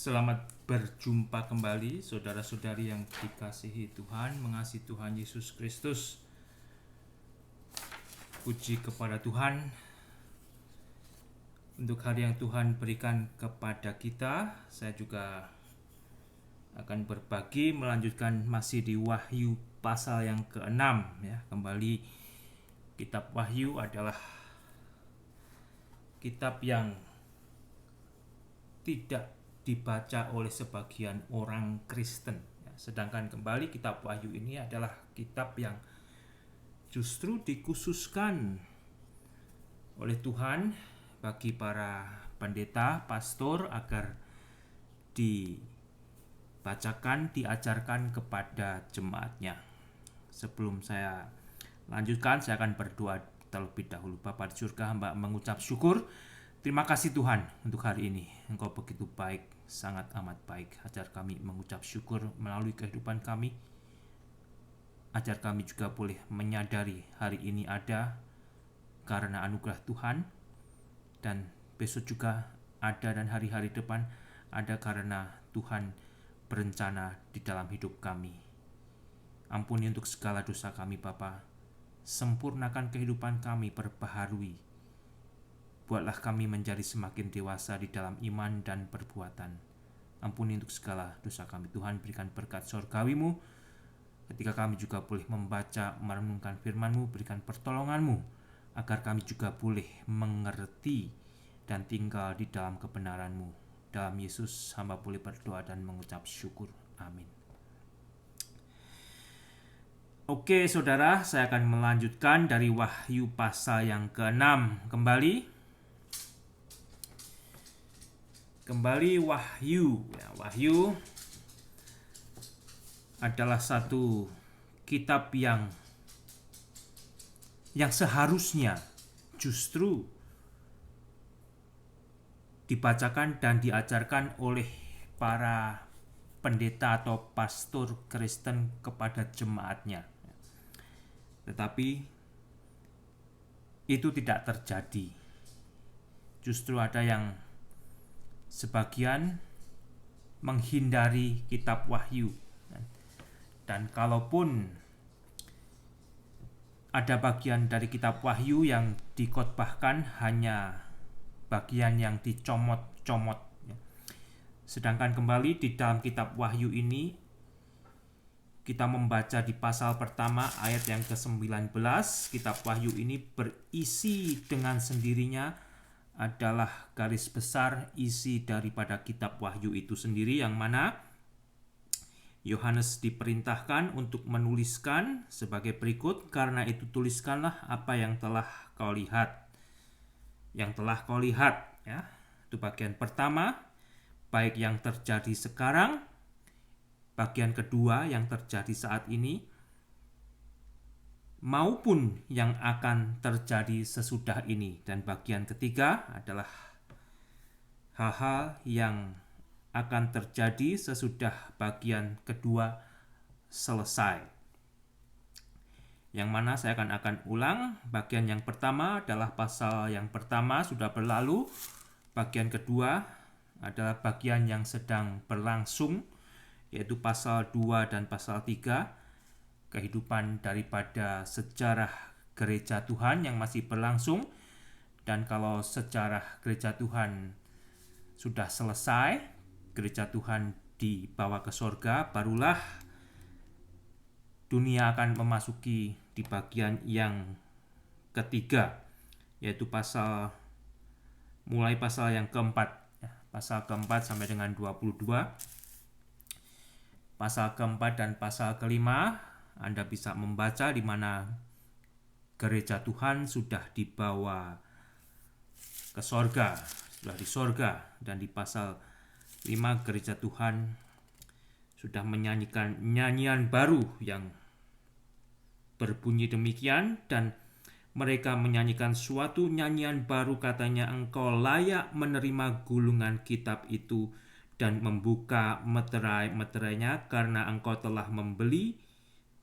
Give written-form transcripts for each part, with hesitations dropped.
Selamat berjumpa kembali saudara-saudari yang dikasihi Tuhan, mengasihi Tuhan Yesus Kristus. Puji kepada Tuhan untuk hari yang Tuhan berikan kepada kita. Saya juga akan berbagi melanjutkan masih di Wahyu pasal yang ke-6 ya. Kembali kitab Wahyu adalah kitab yang tidak dibaca oleh sebagian orang Kristen ya. Sedangkan kembali kitab Wahyu ini adalah kitab yang justru dikhususkan oleh Tuhan bagi para pendeta, pastor agar dibacakan, diajarkan kepada jemaatnya. Sebelum saya lanjutkan, saya akan berdoa terlebih dahulu. Bapa di surga, hamba mengucap syukur. Terima kasih Tuhan untuk hari ini. Engkau begitu baik, sangat amat baik. Ajar kami mengucap syukur melalui kehidupan kami. Ajar kami juga boleh menyadari hari ini ada karena anugerah Tuhan. Dan besok juga ada, dan hari-hari depan ada karena Tuhan berencana di dalam hidup kami. Ampuni untuk segala dosa kami Bapa. Sempurnakan kehidupan kami, perbaharui. Buatlah kami menjadi semakin dewasa di dalam iman dan perbuatan. Ampuni untuk segala dosa kami Tuhan. Berikan berkat surgawi-Mu ketika kami juga boleh membaca, merenungkan firman-Mu. Berikan pertolongan-Mu agar kami juga boleh mengerti dan tinggal di dalam kebenaran-Mu. Dalam Yesus hamba boleh berdoa dan mengucap syukur. Amin. Oke saudara, saya akan melanjutkan dari Wahyu pasal yang ke-6. Kembali Wahyu ya, Wahyu adalah satu kitab yang seharusnya justru dibacakan dan diajarkan oleh para pendeta atau pastor Kristen kepada jemaatnya. Tetapi itu tidak terjadi. Justru ada yang sebagian menghindari kitab Wahyu. Dan kalaupun ada bagian dari kitab Wahyu yang dikotbahkan, hanya bagian yang dicomot-comot. Sedangkan kembali di dalam kitab Wahyu ini, kita membaca di pasal pertama ayat yang ke-19. Kitab Wahyu ini berisi dengan sendirinya adalah garis besar isi daripada kitab Wahyu itu sendiri, yang mana Yohanes diperintahkan untuk menuliskan sebagai berikut. Karena itu tuliskanlah apa yang telah kau lihat. Yang telah kau lihat ya. Itu bagian pertama, baik yang terjadi sekarang, bagian kedua yang terjadi saat ini, maupun yang akan terjadi sesudah ini. Dan bagian ketiga adalah hal-hal yang akan terjadi sesudah bagian kedua selesai. Yang mana saya akan ulang. Bagian yang pertama adalah pasal yang pertama sudah berlalu. Bagian kedua adalah bagian yang sedang berlangsung, yaitu pasal 2 dan pasal 3. Kehidupan daripada sejarah gereja Tuhan yang masih berlangsung. Dan kalau sejarah gereja Tuhan sudah selesai, gereja Tuhan dibawa ke sorga, barulah dunia akan memasuki di bagian yang ketiga, yaitu mulai pasal yang keempat, pasal keempat sampai dengan 22. Pasal keempat dan pasal kelima Anda bisa membaca di mana gereja Tuhan sudah dibawa ke sorga, sudah di sorga. Dan di pasal 5 gereja Tuhan sudah menyanyikan nyanyian baru yang berbunyi demikian. Dan mereka menyanyikan suatu nyanyian baru, katanya, engkau layak menerima gulungan kitab itu dan membuka meterai-meterainya, karena engkau telah membeli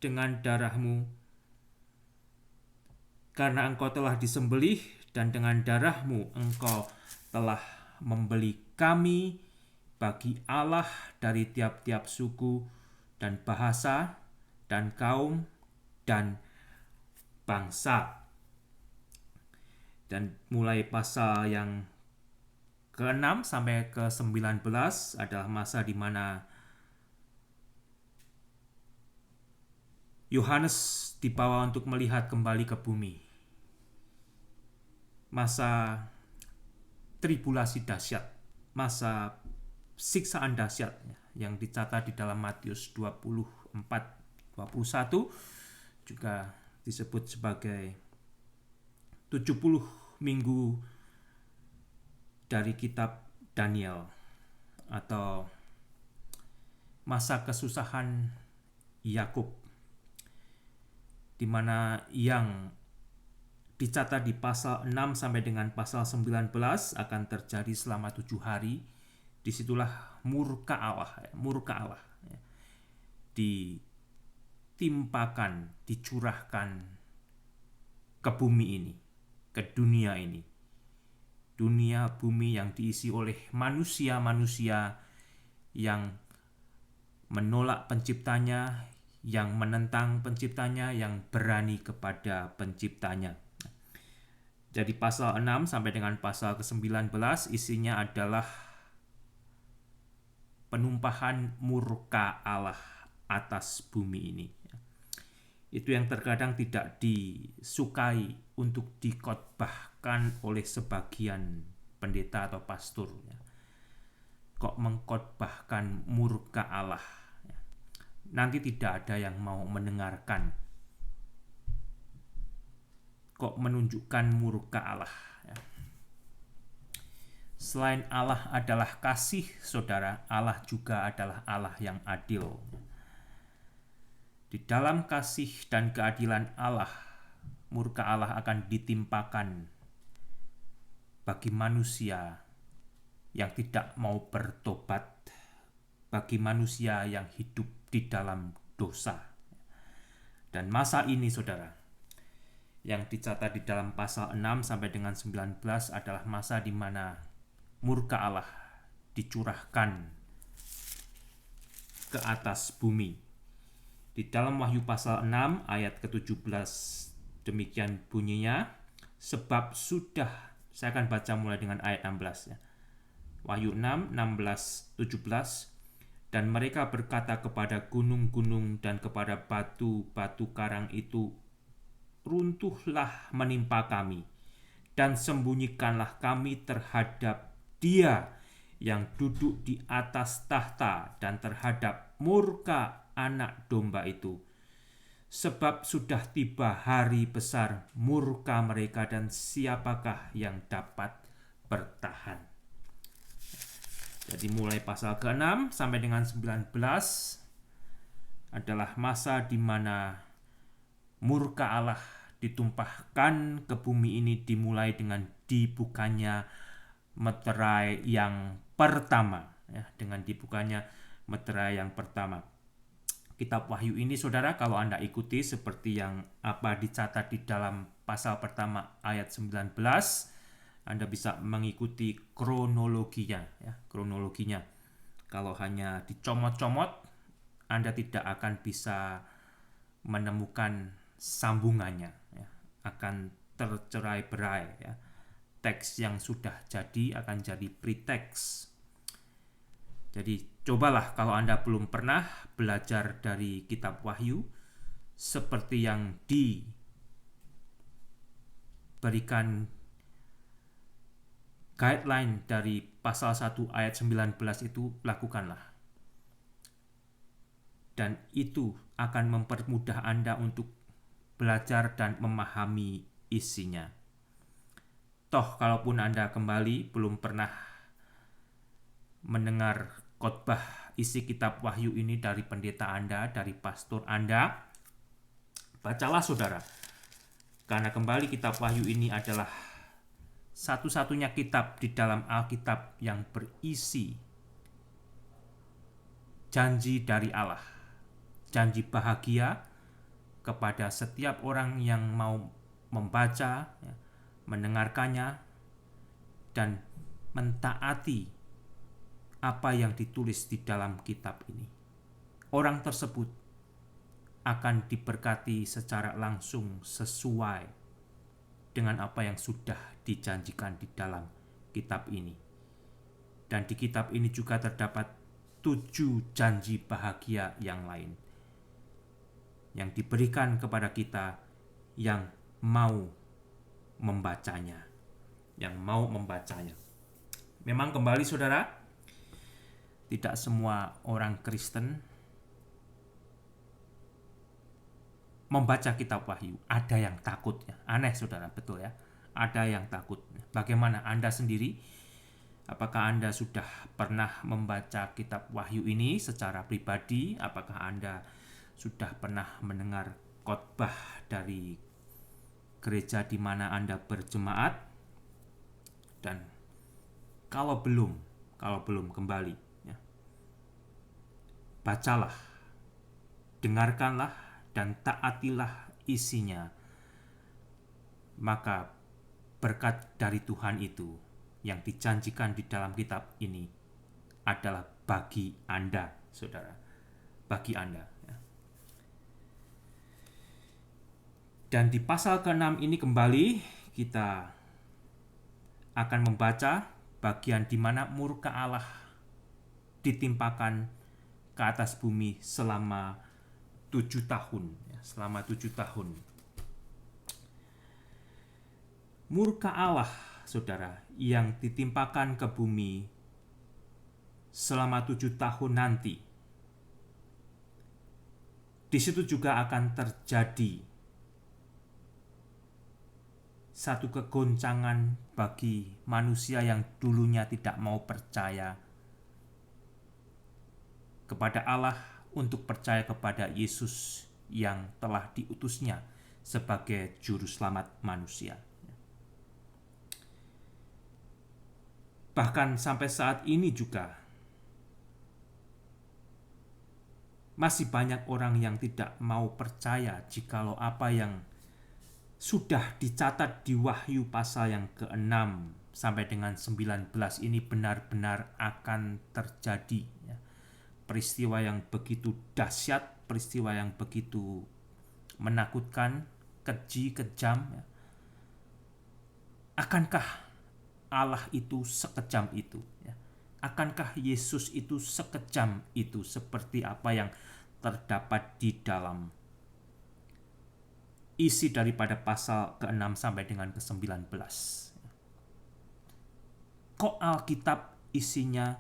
dengan darahmu, karena engkau telah disembelih dan dengan darahmu engkau telah membeli kami bagi Allah dari tiap-tiap suku dan bahasa dan kaum dan bangsa. Dan mulai pasal yang ke-6 sampai ke-19 adalah masa di mana Yohanes dibawa untuk melihat kembali ke bumi. Masa tribulasi dahsyat, masa siksaan dahsyat yang dicatat di dalam Matius 24-21 juga disebut sebagai 70 minggu dari kitab Daniel atau masa kesusahan Yakub, di mana yang dicatat di pasal 6 sampai dengan pasal 19 akan terjadi selama 7 hari. Disitulah murka Allah ditimpakan, dicurahkan ke bumi ini, ke dunia ini. Dunia bumi yang diisi oleh manusia-manusia yang menolak penciptanya, yang menentang penciptanya, yang berani kepada penciptanya. Jadi pasal 6 sampai dengan pasal ke-19 isinya adalah penumpahan murka Allah atas bumi ini. Itu yang terkadang tidak disukai untuk dikhotbahkan oleh sebagian pendeta atau pastor. Kok mengkhotbahkan murka Allah? Nanti tidak ada yang mau mendengarkan. Kok menunjukkan murka Allah? Selain Allah adalah kasih, saudara, Allah juga adalah Allah yang adil. Di dalam kasih dan keadilan Allah, murka Allah akan ditimpakan bagi manusia yang tidak mau bertobat, bagi manusia yang hidup di dalam dosa. Dan masa ini, saudara, yang dicatat di dalam pasal 6 sampai dengan 19 adalah masa di mana murka Allah dicurahkan ke atas bumi. Di dalam Wahyu pasal 6 ayat ke-17 demikian bunyinya, sebab sudah, saya akan baca mulai dengan ayat 16 ya. Wahyu 6, 16, 17. Dan mereka berkata kepada gunung-gunung dan kepada batu-batu karang itu, runtuhlah menimpa kami, dan sembunyikanlah kami terhadap Dia yang duduk di atas tahta dan terhadap murka Anak Domba itu. Sebab sudah tiba hari besar murka mereka, dan siapakah yang dapat bertahan? Jadi mulai pasal ke-6 sampai dengan 19 adalah masa di mana murka Allah ditumpahkan ke bumi ini, dimulai dengan dibukanya meterai yang pertama ya, dengan dibukanya meterai yang pertama. Kitab Wahyu ini, saudara, kalau Anda ikuti seperti yang apa dicatat di dalam pasal pertama ayat 19, Anda bisa mengikuti kronologinya ya, kronologinya. Kalau hanya dicomot-comot, Anda tidak akan bisa menemukan sambungannya ya, akan tercerai-berai ya. Teks yang sudah jadi akan jadi preteks. Jadi cobalah kalau Anda belum pernah belajar dari kitab Wahyu seperti yang diberikan guideline dari pasal 1 ayat 19 itu, lakukanlah. Dan itu akan mempermudah Anda untuk belajar dan memahami isinya. Toh kalaupun Anda kembali belum pernah mendengar khotbah isi kitab Wahyu ini dari pendeta Anda, dari pastor Anda, bacalah saudara. Karena kembali kitab Wahyu ini adalah satu-satunya kitab di dalam Alkitab yang berisi janji dari Allah, janji bahagia kepada setiap orang yang mau membaca, mendengarkannya, dan mentaati apa yang ditulis di dalam kitab ini. Orang tersebut akan diberkati secara langsung sesuai dengan apa yang sudah dijanjikan di dalam kitab ini. Dan di kitab ini juga terdapat 7 janji bahagia yang lain yang diberikan kepada kita yang mau membacanya. Memang kembali saudara, tidak semua orang Kristen membaca kitab Wahyu. Ada yang takut ya. Aneh saudara, betul ya. Ada yang takut. Bagaimana Anda sendiri? Apakah Anda sudah pernah membaca kitab Wahyu ini secara pribadi? Apakah Anda sudah pernah mendengar khotbah dari gereja di mana Anda berjemaat? Dan kalau belum kembali ya, bacalah, dengarkanlah, dan taatilah isinya. Maka berkat dari Tuhan itu yang dijanjikan di dalam kitab ini adalah bagi Anda, saudara. Bagi Anda. Ya. Dan di pasal ke-6 ini kembali kita akan membaca bagian di mana murka Allah ditimpakan ke atas bumi selama 7 tahun. Ya, selama 7 tahun. Murka Allah, saudara, yang ditimpakan ke bumi selama 7 tahun nanti. Di situ juga akan terjadi satu kegoncangan bagi manusia yang dulunya tidak mau percaya kepada Allah untuk percaya kepada Yesus yang telah diutusnya sebagai juru selamat manusia. Bahkan sampai saat ini juga masih banyak orang yang tidak mau percaya jikalau apa yang sudah dicatat di Wahyu pasal yang ke-6 sampai dengan 19 ini benar-benar akan terjadi. Ya. Peristiwa yang begitu dahsyat, peristiwa yang begitu menakutkan, keji, kejam. Ya. Akankah Allah itu sekejam itu? Ya. Akankah Yesus itu sekejam itu seperti apa yang terdapat di dalam isi daripada pasal ke-6 sampai dengan ke-19. Kok Alkitab isinya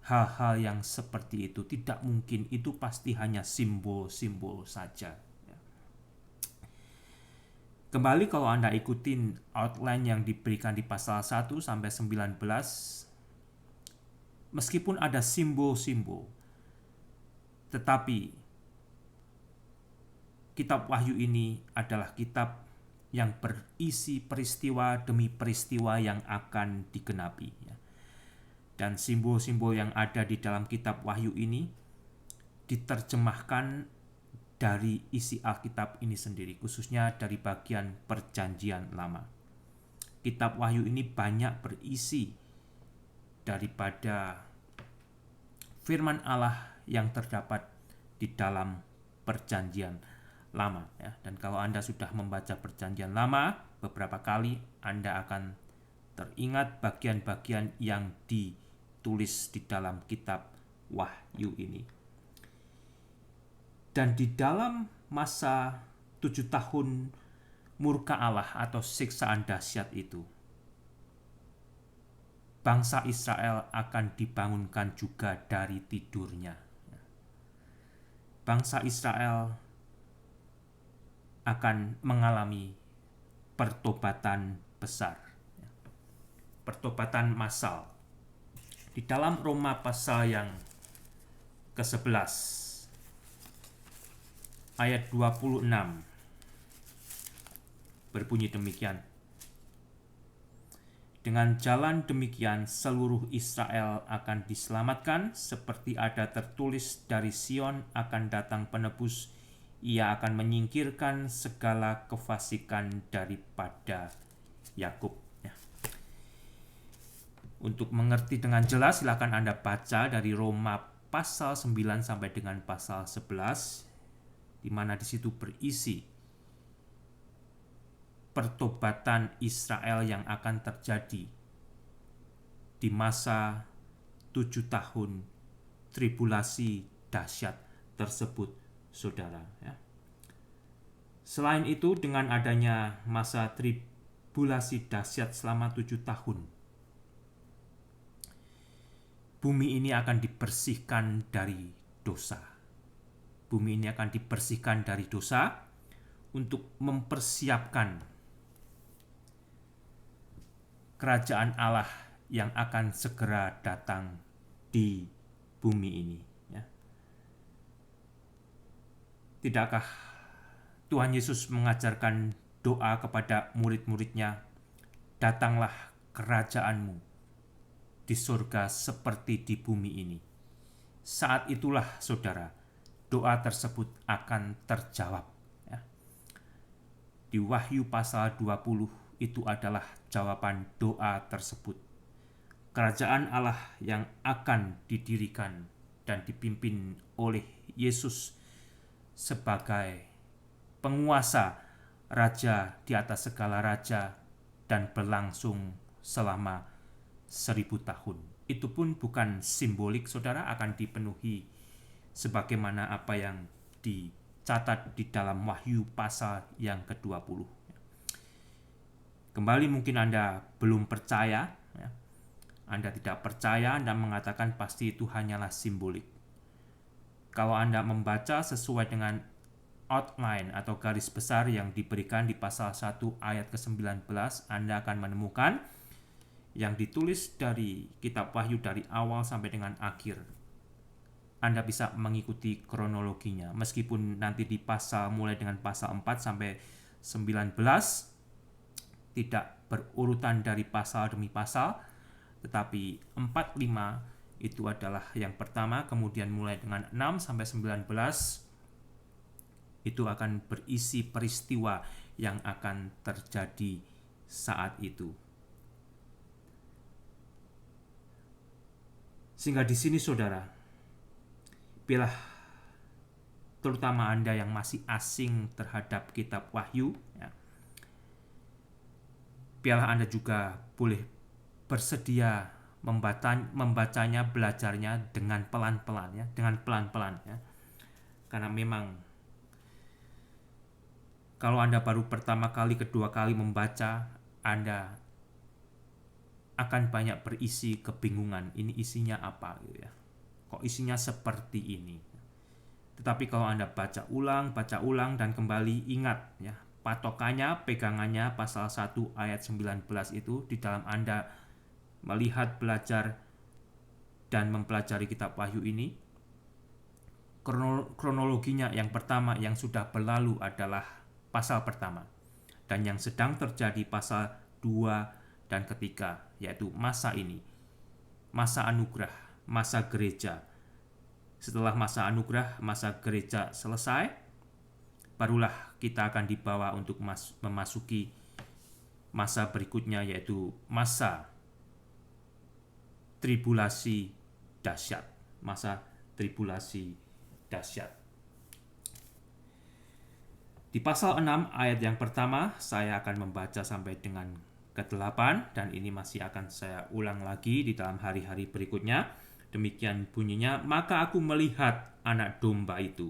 hal-hal yang seperti itu? Tidak mungkin, itu pasti hanya simbol-simbol saja. Kembali kalau Anda ikutin outline yang diberikan di pasal 1 sampai 19, meskipun ada simbol-simbol, tetapi kitab Wahyu ini adalah kitab yang berisi peristiwa demi peristiwa yang akan digenapi. Dan simbol-simbol yang ada di dalam kitab Wahyu ini diterjemahkan dari isi Alkitab ini sendiri, khususnya dari bagian Perjanjian Lama. Kitab Wahyu ini banyak berisi daripada firman Allah yang terdapat di dalam Perjanjian Lama ya. Dan kalau Anda sudah membaca Perjanjian Lama beberapa kali, Anda akan teringat bagian-bagian yang ditulis di dalam kitab Wahyu ini. Dan di dalam masa 7 tahun murka Allah atau siksaan dahsyat itu, bangsa Israel akan dibangunkan juga dari tidurnya. Bangsa Israel akan mengalami pertobatan besar, pertobatan massal. Di dalam Roma pasal yang ke-11 ayat 26 berbunyi demikian. Dengan jalan demikian seluruh Israel akan diselamatkan, seperti ada tertulis, dari Sion akan datang penebus, ia akan menyingkirkan segala kefasikan daripada Yakub. Untuk mengerti dengan jelas, silakan Anda baca dari Roma pasal 9 sampai dengan pasal 11, di mana di situ berisi pertobatan Israel yang akan terjadi di masa 7 tahun tribulasi dahsyat tersebut, saudara. Ya. Selain itu, dengan adanya masa tribulasi dahsyat selama 7 tahun, bumi ini akan dibersihkan dari dosa. Bumi ini akan dibersihkan dari dosa untuk mempersiapkan kerajaan Allah yang akan segera datang di bumi ini. Ya. Tidakkah Tuhan Yesus mengajarkan doa kepada murid-muridnya, "Datanglah kerajaanmu di surga seperti di bumi ini." Saat itulah, saudara, doa tersebut akan terjawab. Ya. Di Wahyu pasal 20 itu adalah jawaban doa tersebut. Kerajaan Allah yang akan didirikan dan dipimpin oleh Yesus sebagai penguasa, raja di atas segala raja, dan berlangsung selama 1000 tahun. Itu pun bukan simbolik, saudara, akan dipenuhi sebagaimana apa yang dicatat di dalam Wahyu pasal yang ke-20. Kembali mungkin Anda belum percaya, ya. Anda tidak percaya, Anda mengatakan pasti itu hanyalah simbolik. Kalau Anda membaca sesuai dengan outline atau garis besar yang diberikan di pasal 1 ayat ke-19, Anda akan menemukan yang ditulis dari kitab Wahyu dari awal sampai dengan akhir. Anda bisa mengikuti kronologinya, meskipun nanti di pasal mulai dengan pasal 4 sampai 19 tidak berurutan dari pasal demi pasal, tetapi 4-5 itu adalah yang pertama, kemudian mulai dengan 6 sampai 19 itu akan berisi peristiwa yang akan terjadi saat itu. Sehingga di sini, saudara, bila terutama Anda yang masih asing terhadap kitab Wahyu, ya, biarlah Anda juga boleh bersedia membacanya, belajarnya dengan pelan-pelan, ya, ya. Karena memang kalau Anda baru pertama kali, kedua kali membaca, Anda akan banyak berisi kebingungan. Ini isinya apa, gitu ya? Kok isinya seperti ini? Tetapi kalau Anda baca ulang dan kembali, ingat, ya, patokannya, pegangannya pasal 1 ayat 19 itu di dalam Anda melihat, belajar, dan mempelajari kitab Wahyu ini. Kronologinya yang pertama yang sudah berlalu adalah pasal pertama, dan yang sedang terjadi pasal 2 dan ketiga, yaitu masa ini, masa anugerah, masa gereja. Setelah masa anugerah, masa gereja selesai, barulah kita akan dibawa untuk memasuki masa berikutnya, yaitu masa tribulasi dahsyat. Masa tribulasi dahsyat. Di pasal 6 ayat yang pertama, saya akan membaca sampai dengan ke-8, dan ini masih akan saya ulang lagi di dalam hari-hari berikutnya. Demikian bunyinya, "Maka aku melihat anak domba itu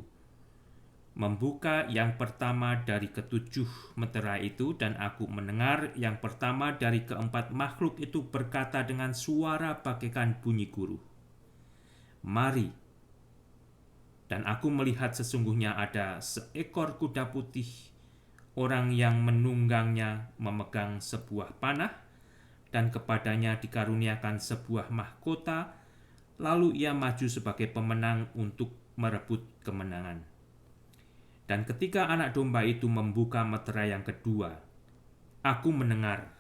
membuka yang pertama dari ke-7 meterai itu, dan aku mendengar yang pertama dari ke-4 makhluk itu berkata dengan suara bagaikan bunyi guruh, 'Mari.' Dan aku melihat sesungguhnya ada seekor kuda putih, orang yang menunggangnya memegang sebuah panah, dan kepadanya dikaruniakan sebuah mahkota, lalu ia maju sebagai pemenang untuk merebut kemenangan. Dan ketika anak domba itu membuka meterai yang kedua, aku mendengar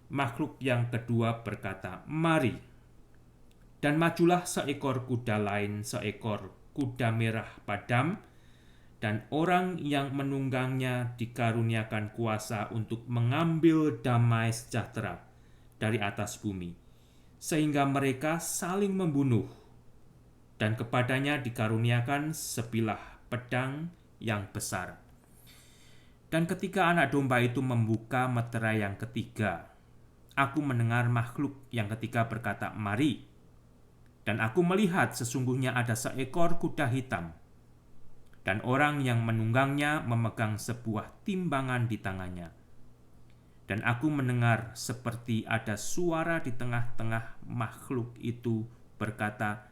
makhluk yang kedua berkata, 'Mari.' Dan majulah seekor kuda lain, seekor kuda merah padam, dan orang yang menunggangnya dikaruniakan kuasa untuk mengambil damai sejahtera dari atas bumi. sehingga mereka saling membunuh, dan kepadanya dikaruniakan sebilah pedang yang besar. Dan ketika anak domba itu membuka meterai yang ketiga, aku mendengar makhluk yang ketiga berkata, "Mari." Dan aku melihat sesungguhnya ada seekor kuda hitam, dan orang yang menunggangnya memegang sebuah timbangan di tangannya. Dan aku mendengar seperti ada suara di tengah-tengah makhluk itu berkata,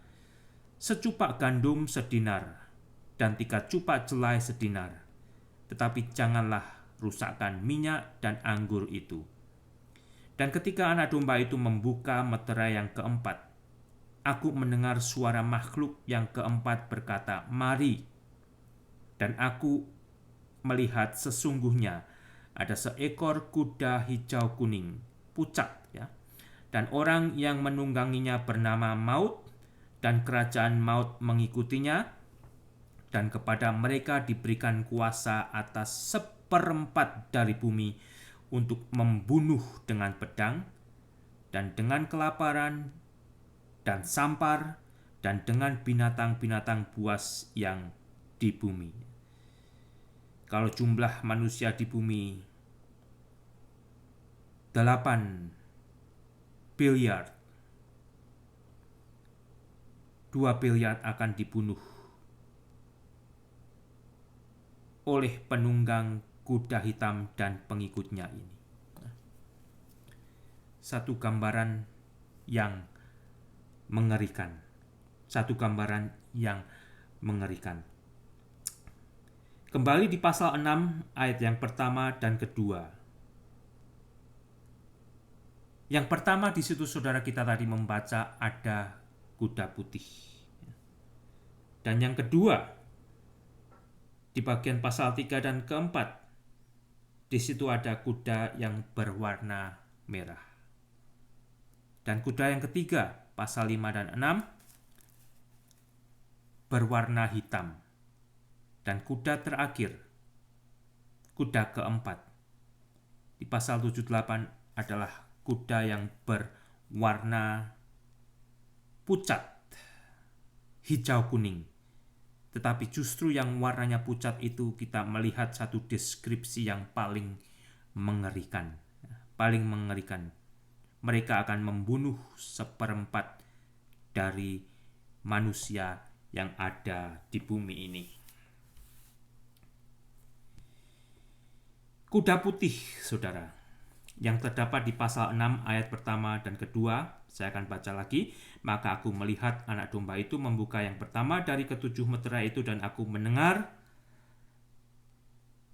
"Secupak gandum sedinar, dan 3 cupak jelai sedinar, tetapi janganlah rusakkan minyak dan anggur itu." Dan ketika anak domba itu membuka meterai yang keempat, aku mendengar suara makhluk yang keempat berkata, "Mari." Dan aku melihat sesungguhnya ada seekor kuda hijau kuning, pucat, ya. Dan orang yang menungganginya bernama Maut, dan kerajaan maut mengikutinya, dan kepada mereka diberikan kuasa atas 1/4 dari bumi untuk membunuh dengan pedang, dan dengan kelaparan, dan sampar, dan dengan binatang-binatang buas yang di bumi. Kalau jumlah manusia di bumi 8 biliar, 2 biliar akan dibunuh oleh penunggang kuda hitam dan pengikutnya ini. Satu gambaran yang mengerikan. Satu gambaran yang mengerikan. Kembali di pasal 6 ayat yang pertama dan kedua. Yang pertama di situ saudara kita tadi membaca ada kuda putih. Dan yang kedua di bagian pasal 3 dan keempat, di situ ada kuda yang berwarna merah. Dan kuda yang ketiga, pasal 5 dan 6, berwarna hitam. Dan kuda terakhir, kuda keempat, di pasal 78 adalah kuda yang berwarna pucat, hijau kuning. Tetapi justru yang warnanya pucat itu kita melihat satu deskripsi yang paling mengerikan. Paling mengerikan. Mereka akan membunuh 1/4 dari manusia yang ada di bumi ini. Kuda putih, saudara, yang terdapat di pasal 6 ayat pertama dan kedua, saya akan baca lagi. Maka aku melihat anak domba itu membuka yang pertama dari ke-7 meterai itu, dan aku mendengar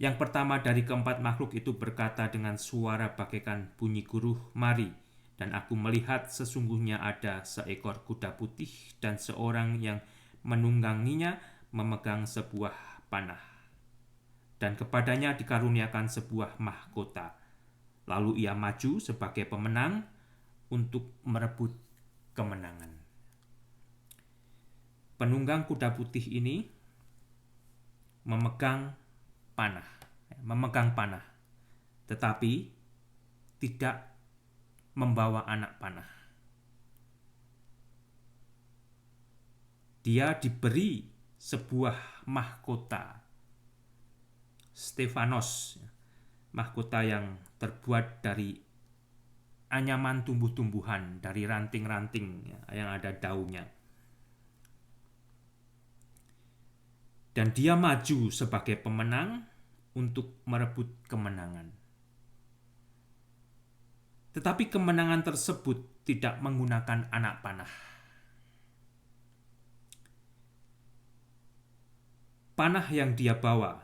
yang pertama dari keempat makhluk itu berkata dengan suara bagaikan bunyi guruh, "Mari." Dan aku melihat sesungguhnya ada seekor kuda putih, dan seorang yang menungganginya memegang sebuah panah. Dan kepadanya dikaruniakan sebuah mahkota. Lalu ia maju sebagai pemenang untuk merebut kemenangan. Penunggang kuda putih ini memegang panah, tetapi tidak membawa anak panah. Dia diberi sebuah mahkota Stefanos, mahkota yang terbuat dari anyaman tumbuh-tumbuhan, dari ranting-ranting yang ada daunnya. Dan dia maju sebagai pemenang untuk merebut kemenangan. Tetapi kemenangan tersebut tidak menggunakan anak panah. Panah yang dia bawa,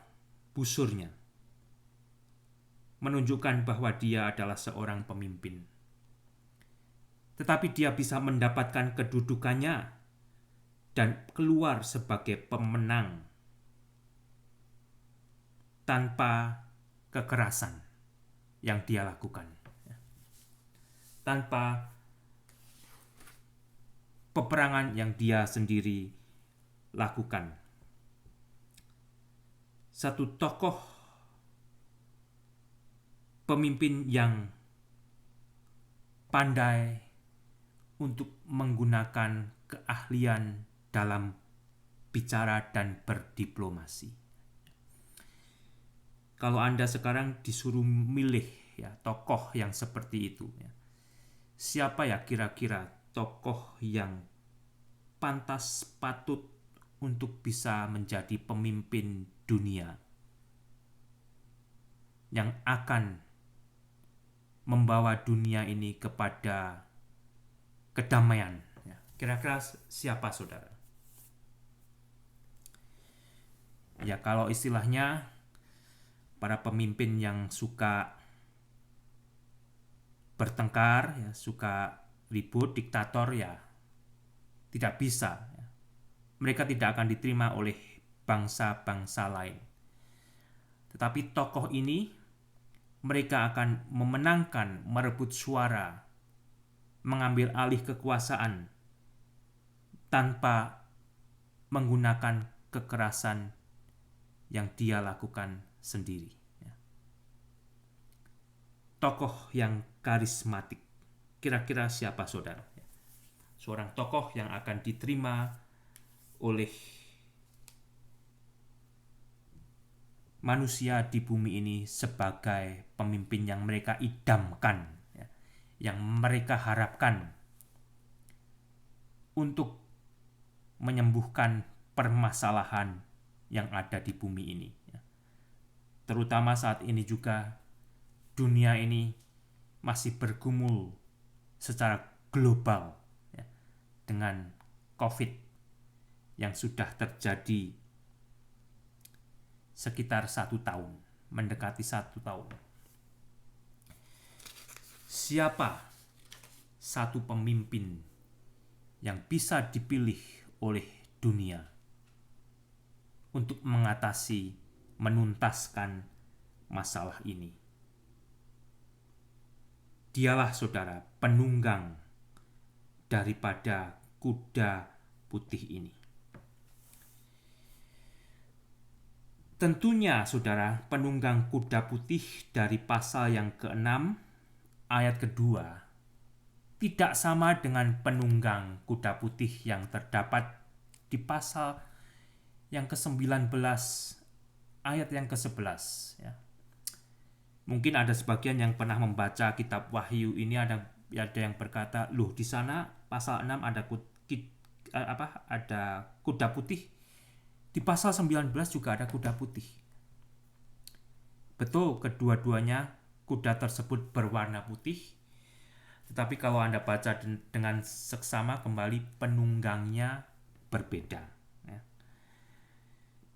busurnya, menunjukkan bahwa dia adalah seorang pemimpin. Tetapi dia bisa mendapatkan kedudukannya dan keluar sebagai pemenang tanpa kekerasan yang dia lakukan, tanpa peperangan yang dia sendiri lakukan. Satu tokoh pemimpin yang pandai untuk menggunakan keahlian dalam bicara dan berdiplomasi. Kalau Anda sekarang disuruh milih ya tokoh yang seperti itu, ya, siapa ya kira-kira tokoh yang pantas patut untuk bisa menjadi pemimpin dunia yang akan membawa dunia ini kepada kedamaian? Ya, kira-kira siapa, saudara? Ya, kalau istilahnya para pemimpin yang suka bertengkar, ya, suka ribut, diktator, ya tidak bisa. Ya. Mereka tidak akan diterima oleh bangsa-bangsa lain. Tetapi tokoh ini, mereka akan memenangkan, merebut suara, mengambil alih kekuasaan tanpa menggunakan kekerasan yang dia lakukan sendiri. Ya. Tokoh yang karismatik, kira-kira siapa, saudara? Ya. Seorang tokoh yang akan diterima oleh manusia di bumi ini sebagai pemimpin yang mereka idamkan, ya, yang mereka harapkan untuk menyembuhkan permasalahan yang ada di bumi ini. Ya. Terutama saat ini juga dunia ini masih bergumul secara global, ya, dengan COVID yang sudah terjadi sekitar 1 tahun, mendekati 1 tahun. Siapa satu pemimpin yang bisa dipilih oleh dunia untuk mengatasi, menuntaskan masalah ini? Dialah, saudara, penunggang daripada kuda putih ini. Tentunya, saudara, penunggang kuda putih dari pasal yang ke-6 ayat kedua tidak sama dengan penunggang kuda putih yang terdapat di pasal yang ke-19 ayat yang ke-11. Ya. Mungkin ada sebagian yang pernah membaca kitab Wahyu ini, ada yang berkata, loh, di sana pasal 6 ada kuda putih. Di pasal 19 juga ada kuda putih. Betul, kedua-duanya kuda tersebut berwarna putih. Tetapi kalau Anda baca dengan seksama kembali, penunggangnya berbeda. Ya.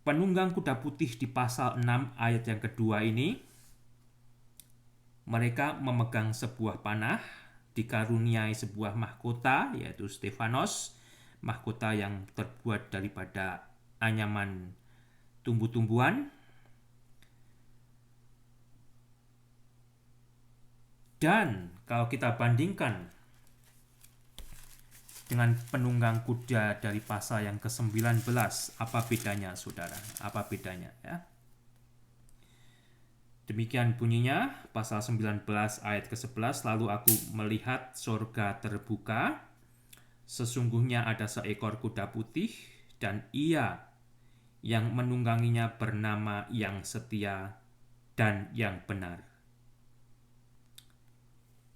Penunggang kuda putih di pasal 6 ayat yang kedua ini, mereka memegang sebuah panah, dikaruniai sebuah mahkota, yaitu Stefanos, mahkota yang terbuat daripada anyaman tumbuh-tumbuhan. Dan kalau kita bandingkan dengan penunggang kuda dari pasal yang ke-19, apa bedanya, saudara? Apa bedanya, ya? Demikian bunyinya, pasal 19 ayat ke-11, lalu aku melihat sorga terbuka, sesungguhnya ada seekor kuda putih, dan ia yang menungganginya bernama Yang Setia dan Yang Benar.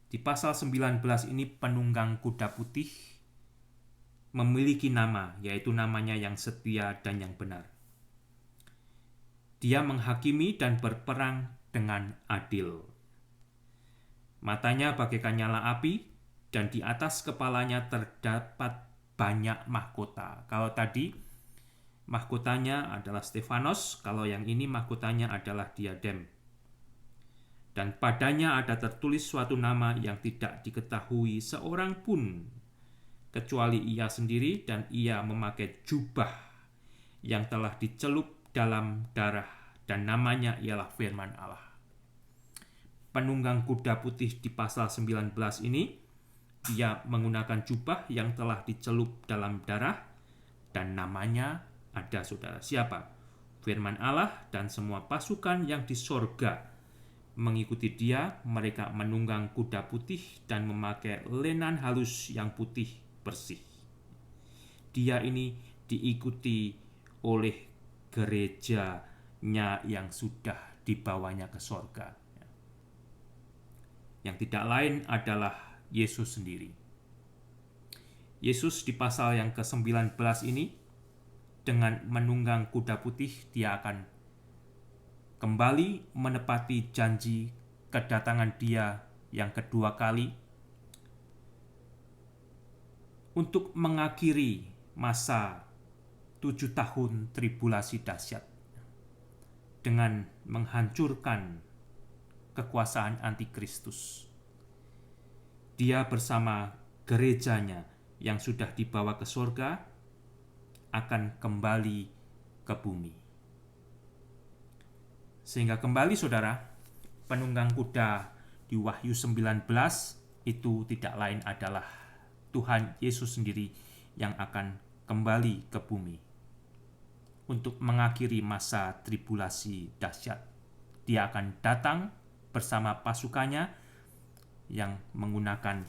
Di pasal 19 ini penunggang kuda putih memiliki nama, yaitu namanya Yang Setia dan Yang Benar. Dia menghakimi dan berperang dengan adil. Matanya bagaikan nyala api, dan di atas kepalanya terdapat banyak mahkota. Kalau tadi mahkotanya adalah Stefanos, kalau yang ini mahkotanya adalah diadem. Dan padanya ada tertulis suatu nama yang tidak diketahui seorang pun, kecuali ia sendiri, dan ia memakai jubah yang telah dicelup dalam darah, dan namanya ialah Firman Allah. Penunggang kuda putih di pasal 19 ini, dia menggunakan jubah yang telah dicelup dalam darah, dan namanya ada, saudara, siapa? Firman Allah dan semua pasukan yang di sorga mengikuti dia, mereka menunggang kuda putih dan memakai lenan halus yang putih bersih. Dia ini diikuti oleh gerejanya yang sudah dibawanya ke sorga, yang tidak lain adalah Yesus sendiri. Yesus di pasal yang ke-19 ini, dengan menunggang kuda putih, dia akan kembali menepati janji kedatangan dia yang kedua kali untuk mengakhiri masa 7 tahun tribulasi dahsyat dengan menghancurkan kekuasaan antikristus. Dia bersama gerejanya yang sudah dibawa ke surga akan kembali ke bumi. Sehingga kembali saudara, penunggang kuda di Wahyu 19 itu tidak lain adalah Tuhan Yesus sendiri yang akan kembali ke bumi untuk mengakhiri masa tribulasi dahsyat. Dia akan datang bersama pasukannya yang menggunakan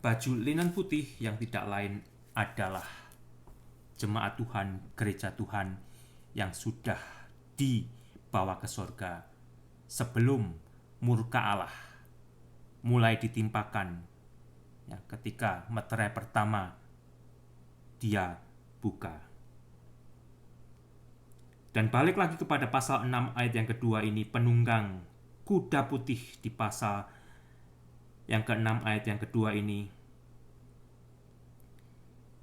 baju linen putih yang tidak lain adalah jemaat Tuhan, gereja Tuhan yang sudah dibawa ke surga sebelum murka Allah mulai ditimpakan, ya, ketika meterai pertama dia buka. Dan balik lagi kepada pasal 6 ayat yang kedua ini, penunggang kuda putih di pasal yang ke-6 ayat yang kedua ini,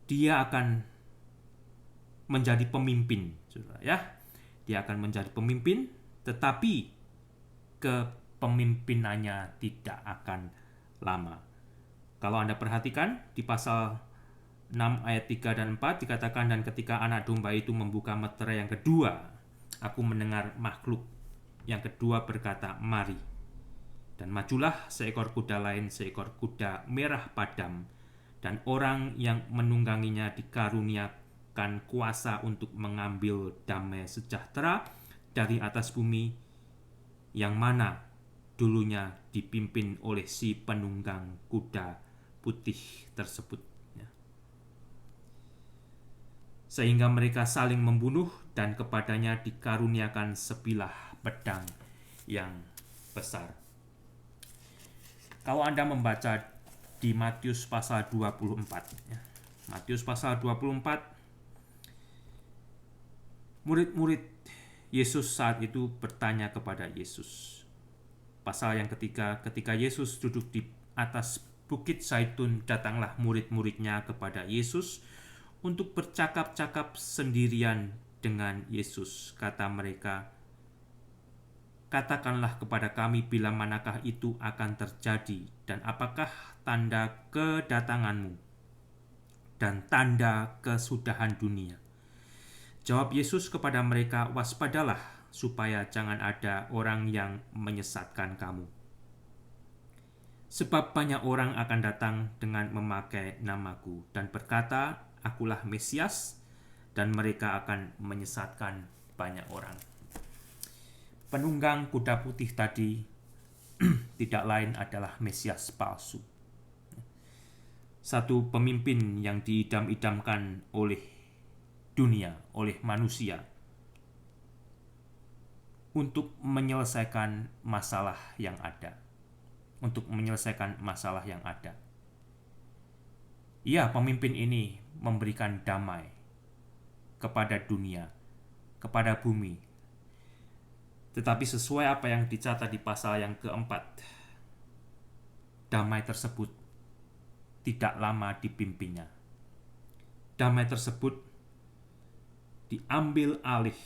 dia akan menjadi pemimpin, saudara, ya. Dia akan menjadi pemimpin, tetapi kepemimpinannya tidak akan lama. Kalau Anda perhatikan di pasal 6 ayat 3 dan 4 dikatakan, dan ketika anak domba itu membuka meterai yang kedua, aku mendengar makhluk yang kedua berkata, mari. Dan majulah seekor kuda lain, seekor kuda merah padam, dan orang yang menungganginya dikaruniakan kuasa untuk mengambil damai sejahtera dari atas bumi, yang mana dulunya dipimpin oleh si penunggang kuda putih tersebut. Sehingga mereka saling membunuh, dan kepadanya dikaruniakan sebilah pedang yang besar. Kalau Anda membaca di Matius pasal 24, ya, Matius pasal 24, murid-murid Yesus saat itu bertanya kepada Yesus. Pasal yang ketiga, ketika Yesus duduk di atas Bukit Zaitun, datanglah murid-muridnya kepada Yesus untuk bercakap-cakap sendirian dengan Yesus. Kata mereka, katakanlah kepada kami bila manakah itu akan terjadi, dan apakah tanda kedatanganmu dan tanda kesudahan dunia. Jawab Yesus kepada mereka, waspadalah supaya jangan ada orang yang menyesatkan kamu. Sebab banyak orang akan datang dengan memakai namaku dan berkata, akulah Mesias, dan mereka akan menyesatkan banyak orang. Penunggang kuda putih tadi tidak lain adalah Mesias palsu. Satu pemimpin yang diidam-idamkan oleh dunia, oleh manusia, untuk menyelesaikan masalah yang ada. Untuk menyelesaikan masalah yang ada. Ya, pemimpin ini memberikan damai kepada dunia, kepada bumi. Tetapi sesuai apa yang dicatat di pasal yang keempat, damai tersebut tidak lama dipimpinnya. Damai tersebut diambil alih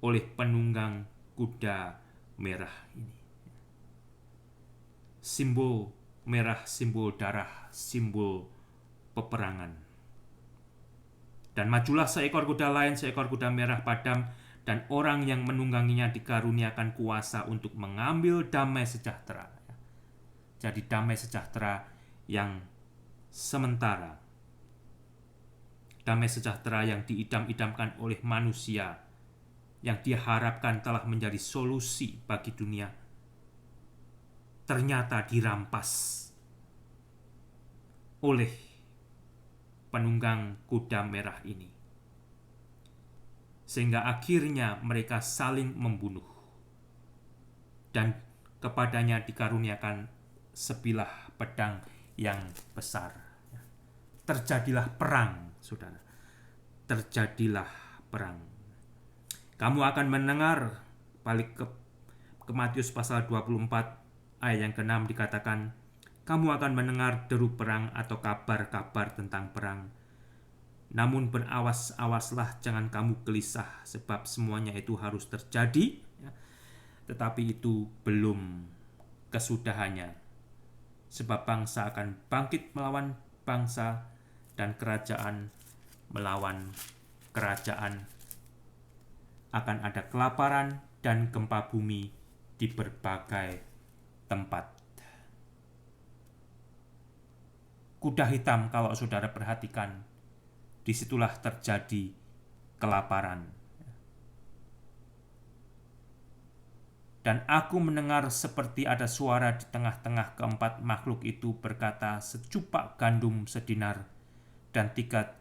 oleh penunggang kuda merah ini. Simbol merah, simbol darah, simbol peperangan. Dan majulah seekor kuda lain, seekor kuda merah padam, dan orang yang menungganginya dikaruniakan kuasa untuk mengambil damai sejahtera. Jadi damai sejahtera yang sementara. Damai sejahtera yang diidam-idamkan oleh manusia yang dia harapkan telah menjadi solusi bagi dunia, ternyata dirampas oleh penunggang kuda merah ini. Sehingga akhirnya mereka saling membunuh. Dan kepadanya dikaruniakan sebilah pedang yang besar. Terjadilah perang, saudara. Terjadilah perang. Kamu akan mendengar, balik ke Matius pasal 24 ayat yang ke-6 dikatakan, kamu akan mendengar deru perang atau kabar-kabar tentang perang. Namun berawas-awaslah, jangan kamu gelisah, sebab semuanya itu harus terjadi, tetapi itu belum kesudahannya. Sebab bangsa akan bangkit melawan bangsa, dan kerajaan melawan kerajaan. Akan ada kelaparan dan gempa bumi di berbagai tempat. Kuda hitam, kalau saudara perhatikan, disitulah terjadi kelaparan. Dan aku mendengar seperti ada suara di tengah-tengah keempat makhluk itu berkata, secupak gandum sedinar dan 3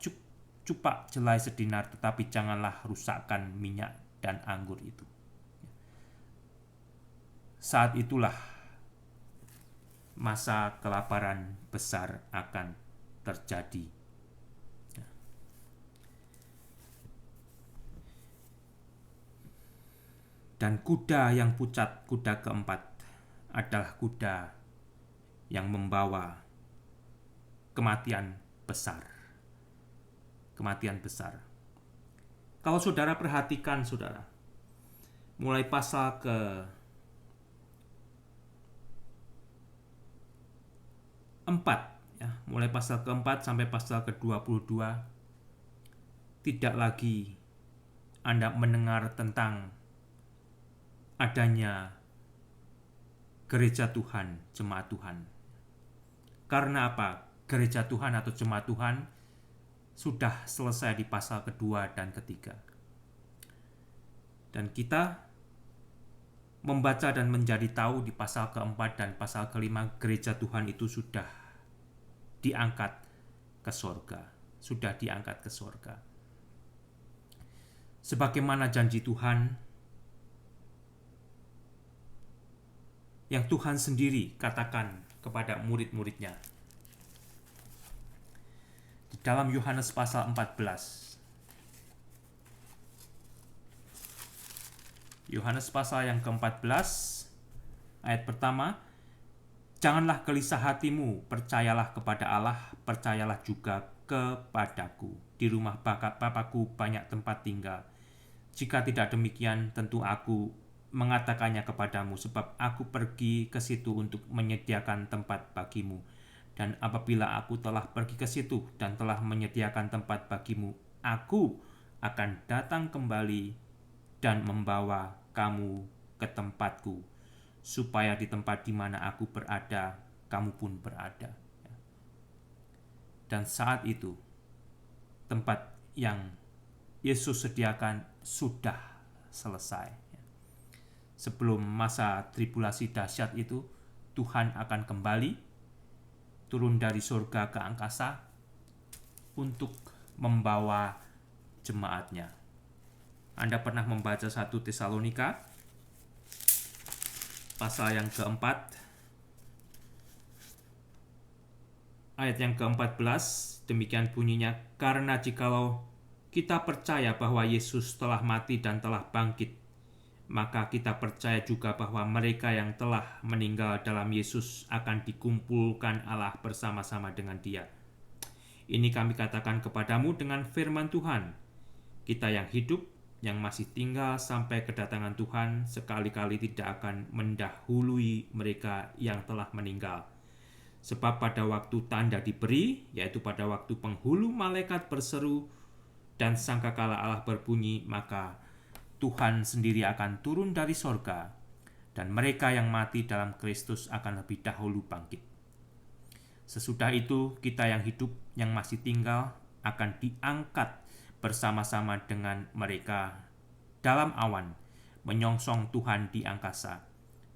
cupak jelai sedinar, tetapi janganlah rusakkan minyak dan anggur itu. Saat itulah masa kelaparan besar akan terjadi. Dan kuda yang pucat, kuda keempat, adalah kuda yang membawa kematian besar. Kematian besar. Kalau saudara perhatikan, saudara, mulai pasal ke-4, mulai pasal ke-4 sampai pasal ke-22, tidak lagi Anda mendengar tentang adanya gereja Tuhan, jemaat Tuhan. Karena apa? Gereja Tuhan atau jemaat Tuhan sudah selesai di pasal kedua dan ketiga. Dan kita membaca dan menjadi tahu di pasal keempat dan pasal kelima, gereja Tuhan itu sudah diangkat ke sorga. Sudah diangkat ke sorga. Sebagaimana janji Tuhan yang Tuhan sendiri katakan kepada murid-muridnya. Di dalam Yohanes pasal 14. Yohanes pasal yang ke-14, ayat pertama, janganlah gelisah hatimu, percayalah kepada Allah, percayalah juga kepadaku. Di rumah Bapakku banyak tempat tinggal. Jika tidak demikian, tentu aku mengatakannya kepadamu, sebab aku pergi ke situ untuk menyediakan tempat bagimu. Dan apabila aku telah pergi ke situ dan telah menyediakan tempat bagimu, aku akan datang kembali dan membawa kamu ke tempatku, supaya di tempat di mana aku berada, kamu pun berada. Dan saat itu, tempat yang Yesus sediakan sudah selesai. Sebelum masa tribulasi dahsyat itu, Tuhan akan kembali turun dari surga ke angkasa untuk membawa jemaatnya. Anda pernah membaca 1 Tesalonika pasal yang ke-4 ayat yang ke-14, demikian bunyinya, karena jikalau kita percaya bahwa Yesus telah mati dan telah bangkit, maka kita percaya juga bahwa mereka yang telah meninggal dalam Yesus akan dikumpulkan Allah bersama-sama dengan Dia. Ini kami katakan kepadamu dengan firman Tuhan. Kita yang hidup, yang masih tinggal sampai kedatangan Tuhan, sekali-kali tidak akan mendahului mereka yang telah meninggal. Sebab pada waktu tanda diberi, yaitu pada waktu penghulu malaikat berseru dan sangkakala Allah berbunyi, maka Tuhan sendiri akan turun dari sorga, dan mereka yang mati dalam Kristus akan lebih dahulu bangkit. Sesudah itu, kita yang hidup, yang masih tinggal, akan diangkat bersama-sama dengan mereka dalam awan, menyongsong Tuhan di angkasa.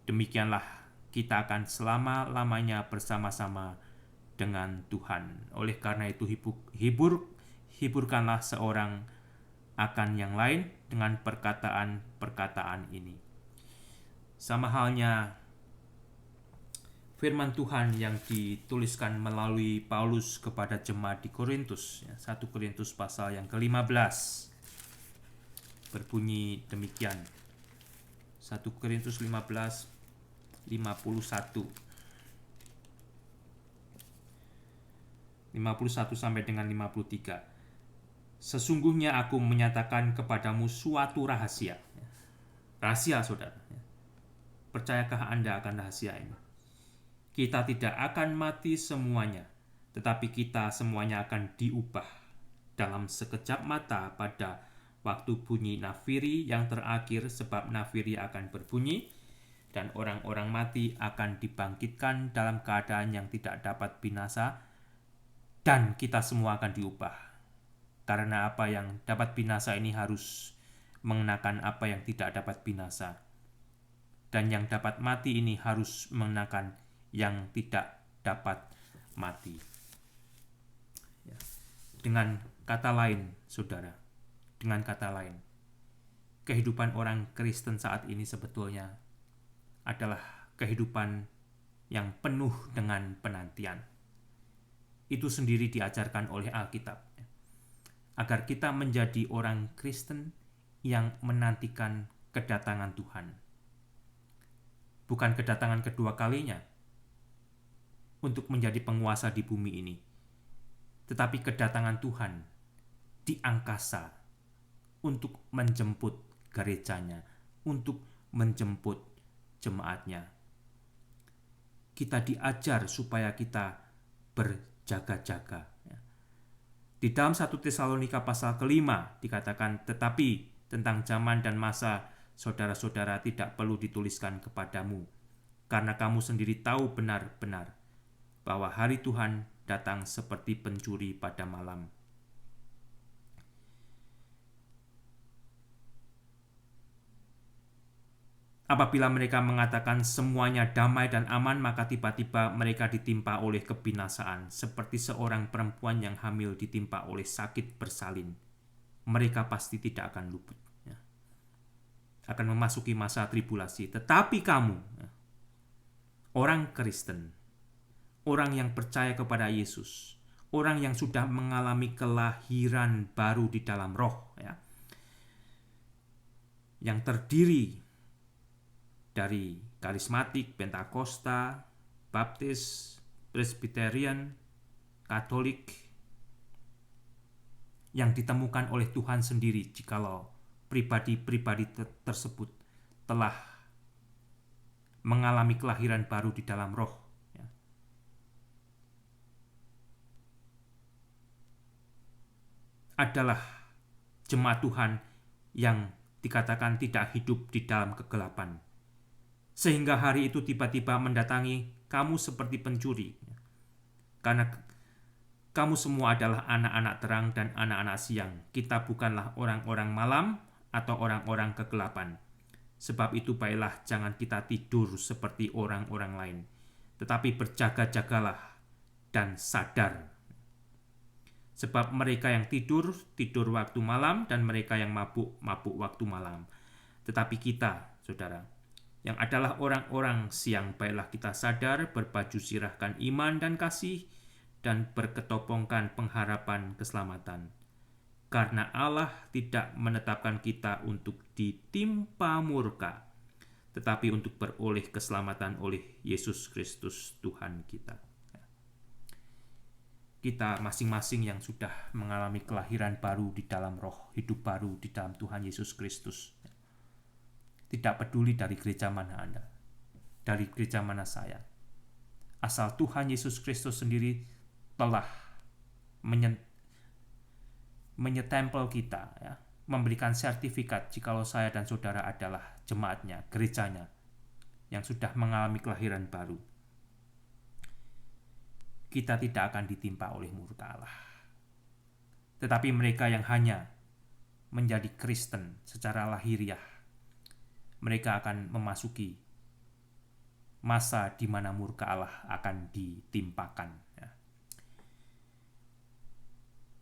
Demikianlah kita akan selama-lamanya bersama-sama dengan Tuhan. Oleh karena itu hiburkanlah seorang akan yang lain dengan perkataan-perkataan ini. Sama halnya firman Tuhan yang dituliskan melalui Paulus kepada jemaat di Korintus, 1 Korintus pasal yang ke-15 berbunyi demikian. 1 Korintus 15 51 sampai dengan 53. Sesungguhnya aku menyatakan kepadamu suatu rahasia. Rahasia, saudara. Percayakah Anda akan rahasia ini? Kita tidak akan mati semuanya, tetapi kita semuanya akan diubah dalam sekejap mata pada waktu bunyi nafiri yang terakhir, sebab nafiri akan berbunyi dan orang-orang mati akan dibangkitkan dalam keadaan yang tidak dapat binasa, dan kita semua akan diubah. Karena apa yang dapat binasa ini harus mengenakan apa yang tidak dapat binasa, dan yang dapat mati ini harus mengenakan yang tidak dapat mati. Dengan kata lain, saudara, dengan kata lain, kehidupan orang Kristen saat ini sebetulnya adalah kehidupan yang penuh dengan penantian. Itu sendiri diajarkan oleh Alkitab, agar kita menjadi orang Kristen yang menantikan kedatangan Tuhan. Bukan kedatangan kedua kalinya untuk menjadi penguasa di bumi ini, tetapi kedatangan Tuhan di angkasa untuk menjemput gerejanya, untuk menjemput jemaatnya. Kita diajar supaya kita berjaga-jaga. Di dalam 1 Tesalonika pasal ke-5 dikatakan, tetapi tentang zaman dan masa saudara-saudara tidak perlu dituliskan kepadamu, karena kamu sendiri tahu benar-benar bahwa hari Tuhan datang seperti pencuri pada malam. Apabila mereka mengatakan semuanya damai dan aman, maka tiba-tiba mereka ditimpa oleh kebinasaan, seperti seorang perempuan yang hamil ditimpa oleh sakit bersalin. Mereka pasti tidak akan luput, akan memasuki masa tribulasi. Tetapi kamu, orang Kristen, orang yang percaya kepada Yesus, orang yang sudah mengalami kelahiran baru di dalam roh, yang terdiri dari karismatik, Pentakosta, Baptis, Presbyterian, Katolik, yang ditemukan oleh Tuhan sendiri jikalau pribadi-pribadi tersebut telah mengalami kelahiran baru di dalam roh. Adalah jemaat Tuhan yang dikatakan tidak hidup di dalam kegelapan, sehingga hari itu tiba-tiba mendatangi kamu seperti pencuri. Karena kamu semua adalah anak-anak terang dan anak-anak siang. Kita bukanlah orang-orang malam atau orang-orang kegelapan. Sebab itu baiklah jangan kita tidur seperti orang-orang lain, tetapi berjaga-jagalah dan sadar. Sebab mereka yang tidur waktu malam, dan mereka yang mabuk waktu malam. Tetapi kita, saudara, yang adalah orang-orang siang, baiklah kita sadar, berbaju sirahkan iman dan kasih, dan berketopongkan pengharapan keselamatan. Karena Allah tidak menetapkan kita untuk ditimpa murka, tetapi untuk beroleh keselamatan oleh Yesus Kristus Tuhan kita. Kita masing-masing yang sudah mengalami kelahiran baru di dalam roh, hidup baru di dalam Tuhan Yesus Kristus. Tidak peduli dari gereja mana Anda, dari gereja mana saya. Asal Tuhan Yesus Kristus sendiri telah menyetempel kita, memberikan sertifikat jikalau saya dan saudara adalah jemaatnya, gerejanya, yang sudah mengalami kelahiran baru. Kita tidak akan ditimpa oleh murka Allah. Tetapi mereka yang hanya menjadi Kristen secara lahiriah, mereka akan memasuki masa di mana murka Allah akan ditimpakan. Ya.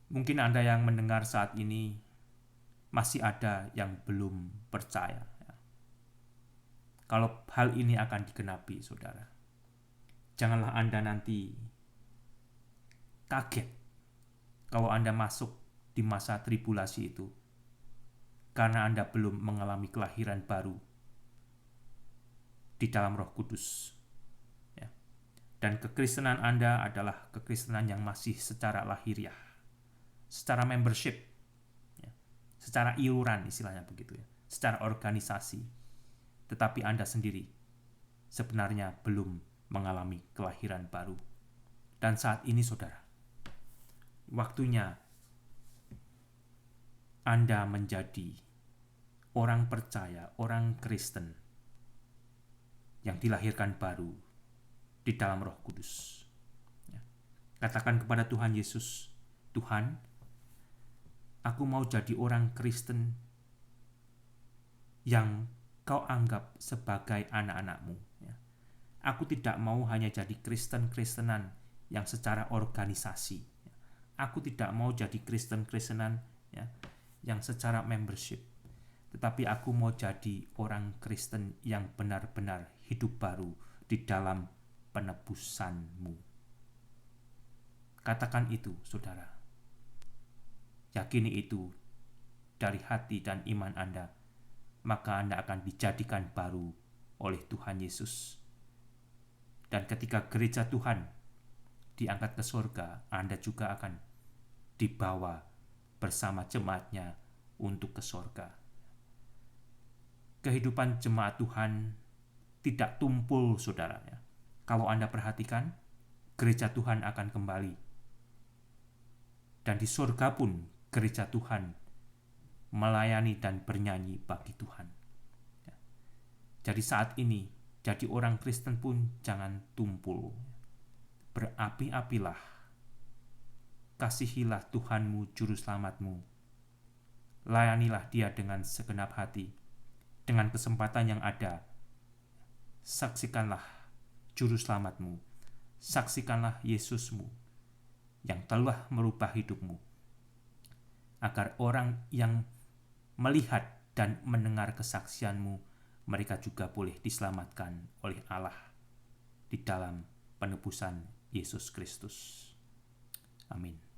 Mungkin Anda yang mendengar saat ini masih ada yang belum percaya. Ya. Kalau hal ini akan digenapi, saudara, janganlah Anda nanti kaget kalau Anda masuk di masa tribulasi itu karena Anda belum mengalami kelahiran baru di dalam Roh Kudus. Ya. Dan kekristenan Anda adalah kekristenan yang masih secara lahiriah, secara membership, ya, secara iuran istilahnya begitu ya, secara organisasi. Tetapi Anda sendiri sebenarnya belum mengalami kelahiran baru. Dan saat ini, saudara, waktunya Anda menjadi orang percaya, orang Kristen yang dilahirkan baru di dalam Roh Kudus. Ya. Katakan kepada Tuhan Yesus, Tuhan, aku mau jadi orang Kristen yang kau anggap sebagai anak-anakmu. Ya. Aku tidak mau hanya jadi Kristen-Kristenan yang secara organisasi. Ya. Aku tidak mau jadi Kristen-Kristenan ya, yang secara membership. Tetapi aku mau jadi orang Kristen yang benar-benar hidup baru di dalam penebusan-Mu. Katakan itu, saudara. Yakini itu dari hati dan iman Anda, maka Anda akan dijadikan baru oleh Tuhan Yesus. Dan ketika gereja Tuhan diangkat ke surga, Anda juga akan dibawa bersama jemaatnya untuk ke surga. Kehidupan jemaat Tuhan tidak tumpul, saudara. Kalau Anda perhatikan, gereja Tuhan akan kembali. Dan di surga pun gereja Tuhan melayani dan bernyanyi bagi Tuhan. Jadi saat ini, jadi orang Kristen pun jangan tumpul. Berapi-apilah. Kasihilah Tuhanmu, Juru Selamatmu. Layanilah Dia dengan segenap hati. Dengan kesempatan yang ada, saksikanlah Juru Selamatmu, saksikanlah Yesusmu yang telah merubah hidupmu, agar orang yang melihat dan mendengar kesaksianmu, mereka juga boleh diselamatkan oleh Allah di dalam penebusan Yesus Kristus. Amin.